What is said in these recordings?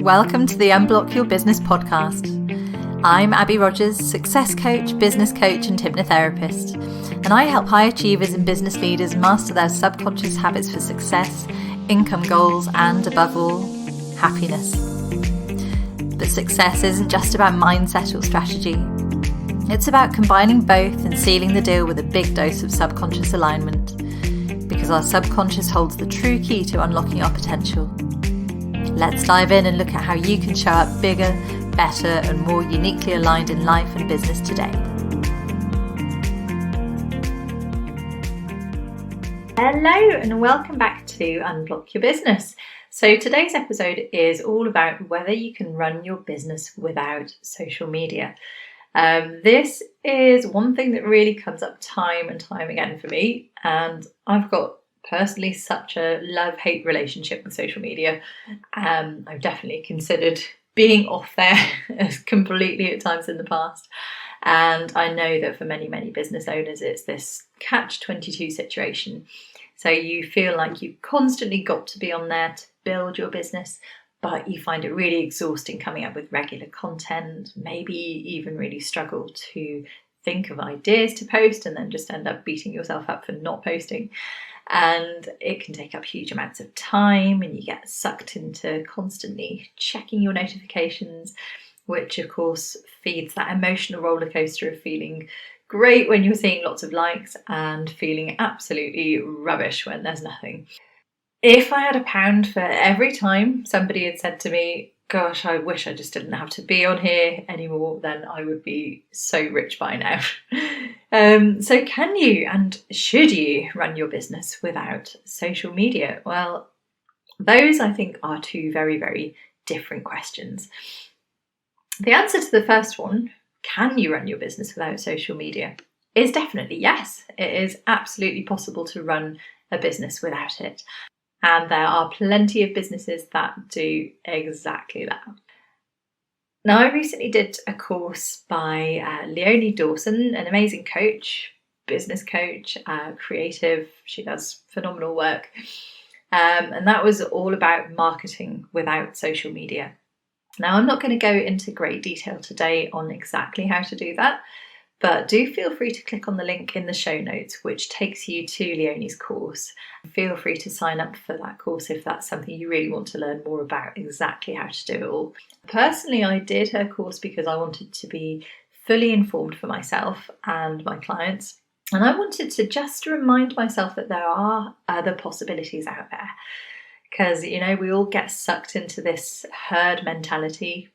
Welcome to the Unblock Your Business podcast. I'm Abby Rogers, success coach, business coach and hypnotherapist, and I help high achievers and business leaders master their subconscious habits for success, income goals and, above all, happiness. But success isn't just about mindset or strategy. It's about combining both and sealing the deal with a big dose of subconscious alignment, because our subconscious holds the true key to unlocking our potential. Let's dive in and look at how you can show up bigger, better, and more uniquely aligned in life and business today. Hello, and welcome back to Unblock Your Business. So today's episode is all about whether you can run your business without social media. This is one thing that really comes up time and time again for me, and I've got personally such a love-hate relationship with social media. I've definitely considered being off there completely at times in the past, and I know that for many business owners it's this catch-22 situation. So you feel like you've constantly got to be on there to build your business, but you find it really exhausting coming up with regular content, maybe even really struggle to think of ideas to post and then just end up beating yourself up for not posting. And it can take up huge amounts of time, and you get sucked into constantly checking your notifications, which of course feeds that emotional roller coaster of feeling great when you're seeing lots of likes and feeling absolutely rubbish when there's nothing. If I had £1 for every time somebody had said to me, gosh, I wish I just didn't have to be on here anymore, then I would be so rich by now. So can you and should you run your business without social media? Well, those I think are two very different questions. The answer to the first one, can you run your business without social media, is definitely yes. It is absolutely possible to run a business without it. And there are plenty of businesses that do exactly that. Now, I recently did a course by Leonie Dawson, an amazing coach, business coach, creative. She does phenomenal work. And that was all about marketing without social media. Now, I'm not going to go into great detail today on exactly how to do that, but do feel free to click on the link in the show notes, which takes you to Leonie's course. Feel free to sign up for that course if that's something you really want to learn more about, exactly how to do it all. Personally, I did her course because I wanted to be fully informed for myself and my clients. And I wanted to just remind myself that there are other possibilities out there. Because, you know, we all get sucked into this herd mentality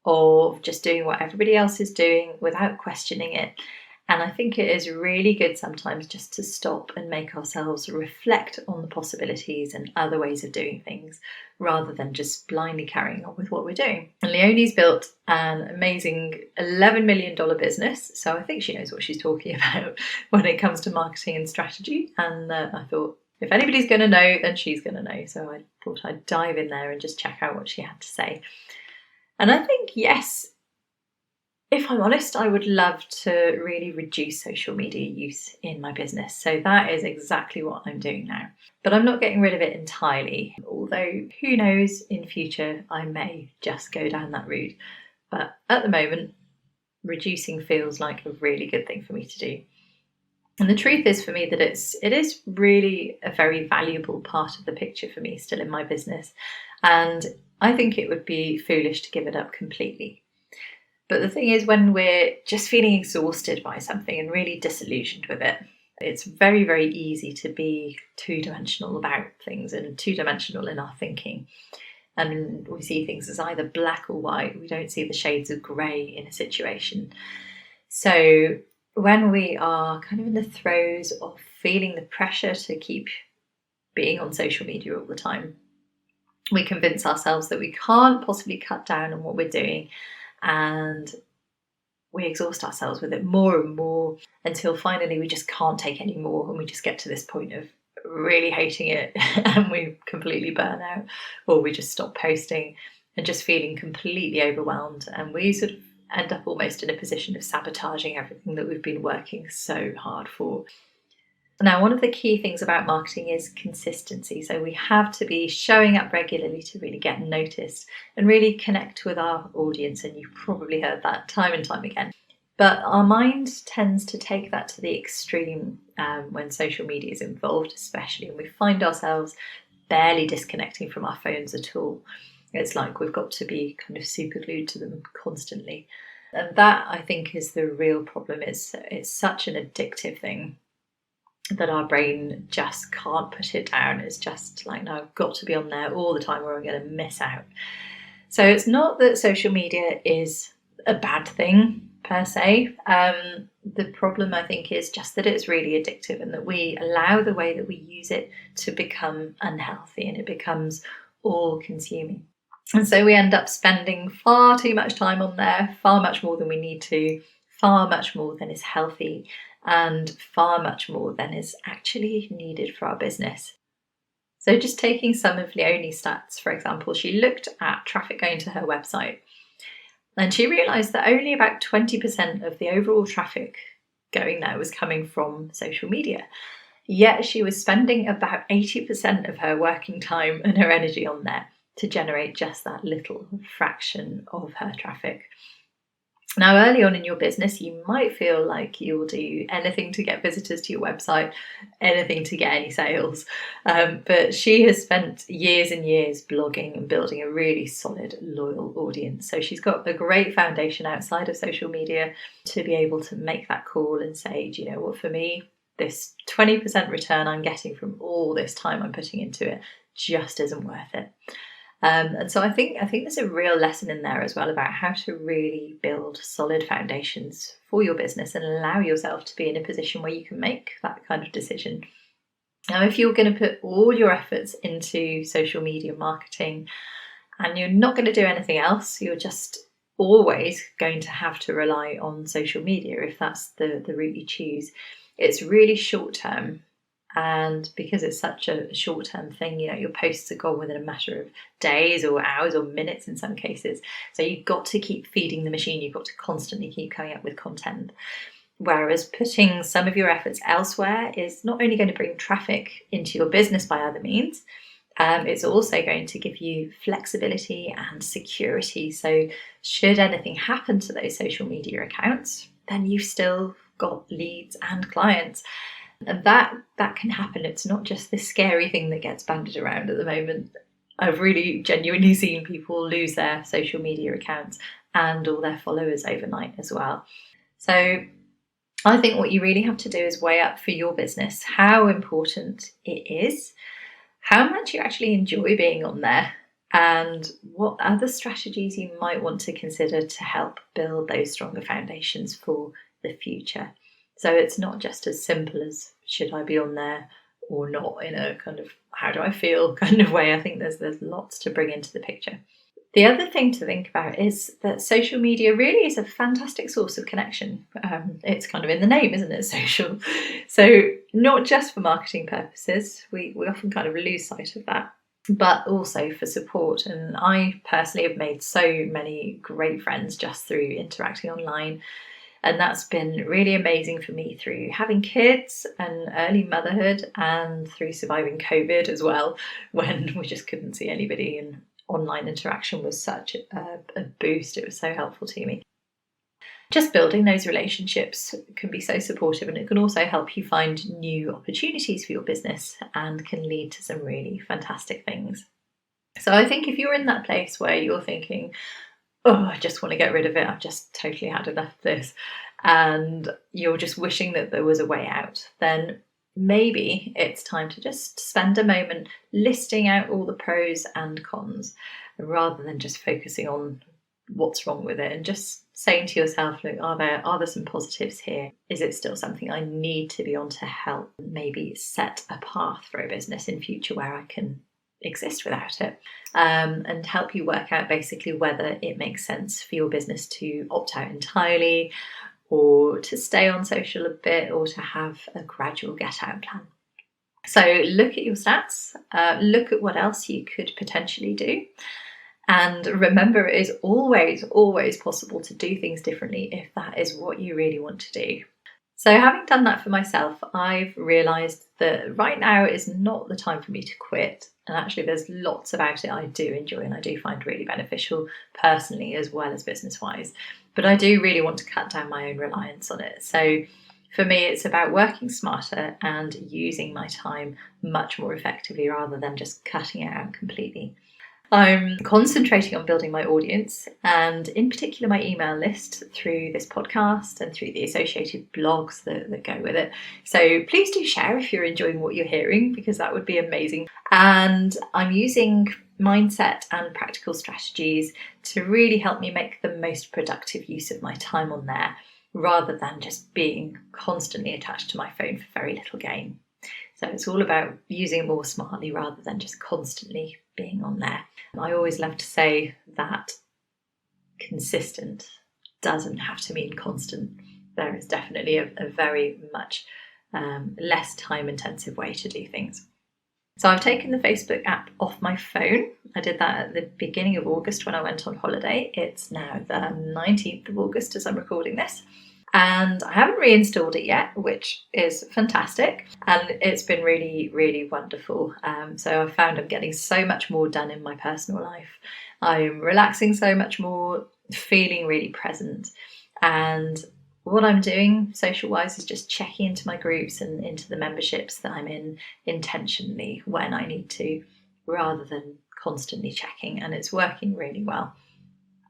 of just doing what everybody else is doing without questioning it. And I think it is really good sometimes just to stop and make ourselves reflect on the possibilities and other ways of doing things, rather than just blindly carrying on with what we're doing. And Leonie's built an amazing $11 million business, so I think she knows what she's talking about when it comes to marketing and strategy. And I thought, if anybody's going to know, then she's going to know. So I thought I'd dive in there and just check out what she had to say. And I think, yes, if I'm honest, I would love to really reduce social media use in my business. So that is exactly what I'm doing now. But I'm not getting rid of it entirely, although who knows, in future I may just go down that route. But at the moment, reducing feels like a really good thing for me to do. And the truth is for me that it is really a very valuable part of the picture for me still in my business. And I think it would be foolish to give it up completely. But the thing is, when we're just feeling exhausted by something and really disillusioned with it, it's very easy to be two-dimensional about things and two-dimensional in our thinking. And we see things as either black or white. We don't see the shades of grey in a situation. So when we are kind of in the throes of feeling the pressure to keep being on social media all the time, we convince ourselves that we can't possibly cut down on what we're doing, and we exhaust ourselves with it more and more until finally we just can't take any more, and we just get to this point of really hating it and we completely burn out, or we just stop posting and just feeling completely overwhelmed, and we sort of end up almost in a position of sabotaging everything that we've been working so hard for. Now, one of the key things about marketing is consistency. So we have to be showing up regularly to really get noticed and really connect with our audience. And you've probably heard that time and time again. But our mind tends to take that to the extreme when social media is involved, especially, and we find ourselves barely disconnecting from our phones at all. It's like we've got to be kind of super glued to them constantly. And that, I think, is the real problem. It's such an addictive thing that our brain just can't put it down. It's just like, no, I've got to be on there all the time or I'm going to miss out. So it's not that social media is a bad thing per se. The problem, I think, is just that it's really addictive and that we allow the way that we use it to become unhealthy and it becomes all consuming. And so we end up spending far too much time on there, far much more than we need to, far much more than is healthy, and far much more than is actually needed for our business. So just taking some of Leonie's stats, for example, she looked at traffic going to her website and she realised that only about 20% of the overall traffic going there was coming from social media. Yet she was spending about 80% of her working time and her energy on there to generate just that little fraction of her traffic. Now, early on in your business, you might feel like you'll do anything to get visitors to your website, anything to get any sales. But she has spent years and years blogging and building a really solid, loyal audience. So she's got a great foundation outside of social media to be able to make that call and say, do you know what, for me, this 20% return I'm getting from all this time I'm putting into it just isn't worth it. And so I think there's a real lesson in there as well about how to really build solid foundations for your business and allow yourself to be in a position where you can make that kind of decision. Now, if you're going to put all your efforts into social media marketing and you're not going to do anything else, you're just always going to have to rely on social media if that's the route you choose. It's really short term. And because it's such a short-term thing, you know, your posts are gone within a matter of days or hours or minutes in some cases. So you've got to keep feeding the machine. You've got to constantly keep coming up with content. Whereas putting some of your efforts elsewhere is not only going to bring traffic into your business by other means, it's also going to give you flexibility and security. So should anything happen to those social media accounts, then you've still got leads and clients. And that can happen. It's not just this scary thing that gets bandied around at the moment. I've really genuinely seen people lose their social media accounts and all their followers overnight as well. So I think what you really have to do is weigh up for your business how important it is, how much you actually enjoy being on there, and what other strategies you might want to consider to help build those stronger foundations for the future. So it's not just as simple as should I be on there or not in a kind of how do I feel kind of way. I think there's lots to bring into the picture. The other thing to think about is that social media really is a fantastic source of connection. It's kind of in the name, isn't it? Social. So not just for marketing purposes, we often kind of lose sight of that, but also for support. And I personally have made so many great friends just through interacting online. And that's been really amazing for me through having kids and early motherhood and through surviving COVID as well, when we just couldn't see anybody and online interaction was such a boost. It was so helpful to me. Just building those relationships can be so supportive, and it can also help you find new opportunities for your business and can lead to some really fantastic things. So I think if you're in that place where you're thinking, oh, I just want to get rid of it, I've just totally had enough of this, and you're just wishing that there was a way out, then maybe it's time to just spend a moment listing out all the pros and cons rather than just focusing on what's wrong with it, and just saying to yourself, look, are there some positives here? Is it still something I need to be on to help maybe set a path for a business in future where I can exist without it, and help you work out basically whether it makes sense for your business to opt out entirely or to stay on social a bit or to have a gradual get out plan. So look at your stats, look at what else you could potentially do, and remember it is always possible to do things differently if that is what you really want to do. So having done that for myself, I've realised that right now is not the time for me to quit. And actually there's lots about it I do enjoy and I do find really beneficial personally as well as business-wise. But I do really want to cut down my own reliance on it. So for me, it's about working smarter and using my time much more effectively rather than just cutting it out completely. I'm concentrating on building my audience and in particular my email list through this podcast and through the associated blogs that go with it. So please do share if you're enjoying what you're hearing, because that would be amazing. And I'm using mindset and practical strategies to really help me make the most productive use of my time on there, rather than just being constantly attached to my phone for very little gain. So it's all about using it more smartly rather than just constantly being on there. I always love to say that consistent doesn't have to mean constant. There is definitely a very much less time intensive way to do things. So I've taken the Facebook app off my phone. I did that at the beginning of August when I went on holiday. It's now the 19th of August as I'm recording this. And I haven't reinstalled it yet, which is fantastic. And it's been really, really wonderful. So I've found I'm getting so much more done in my personal life. I'm relaxing so much more, feeling really present. And what I'm doing social-wise is just checking into my groups and into the memberships that I'm in intentionally when I need to, rather than constantly checking. And it's working really well.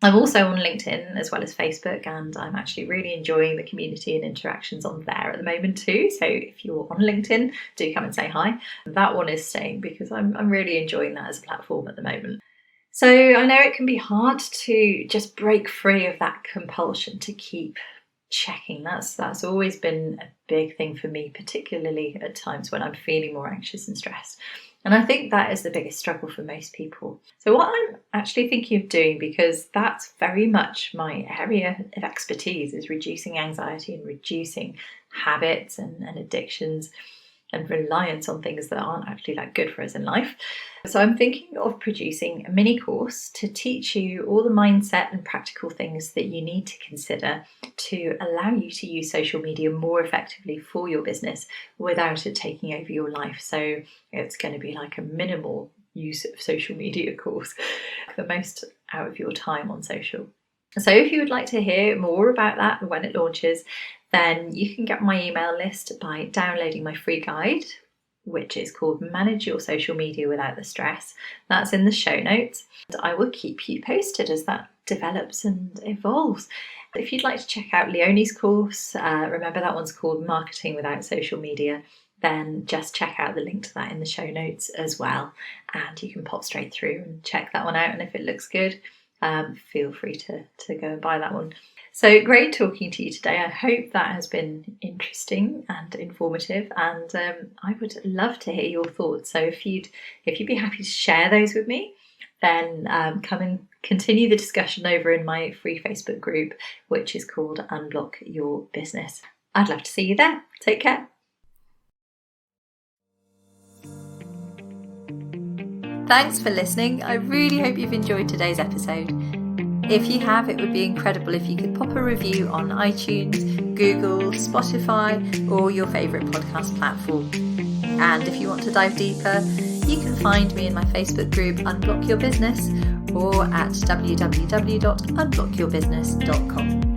I'm also on LinkedIn as well as Facebook, and I'm actually really enjoying the community and interactions on there at the moment too. So if you're on LinkedIn, do come and say hi. That one is staying because I'm really enjoying that as a platform at the moment. So I know it can be hard to just break free of that compulsion to keep checking. That's always been a big thing for me, particularly at times when I'm feeling more anxious and stressed. And I think that is the biggest struggle for most people. So what I'm actually thinking of doing, because that's very much my area of expertise, is reducing anxiety and reducing habits and addictions and reliance on things that aren't actually that good for us in life. So I'm thinking of producing a mini course to teach you all the mindset and practical things that you need to consider to allow you to use social media more effectively for your business without it taking over your life. So it's going to be like a minimal use of social media course, the most out of your time on social. So if you would like to hear more about that when it launches, then you can get my email list by downloading my free guide, which is called Manage Your Social Media Without the Stress. That's in the show notes. I will keep you posted as that develops and evolves. If you'd like to check out Leonie's course, remember that one's called Marketing Without Social Media, then just check out the link to that in the show notes as well. And you can pop straight through and check that one out. And if it looks good, feel free to go and buy that one. So great talking to you today. I hope that has been interesting and informative, and I would love to hear your thoughts. So if you'd be happy to share those with me, then come and continue the discussion over in my free Facebook group, which is called Unblock Your Business. I'd love to see you there. Take care. Thanks for listening. I really hope you've enjoyed today's episode. If you have, it would be incredible if you could pop a review on iTunes, Google, Spotify, or your favourite podcast platform. And if you want to dive deeper, you can find me in my Facebook group Unblock Your Business or at www.unblockyourbusiness.com.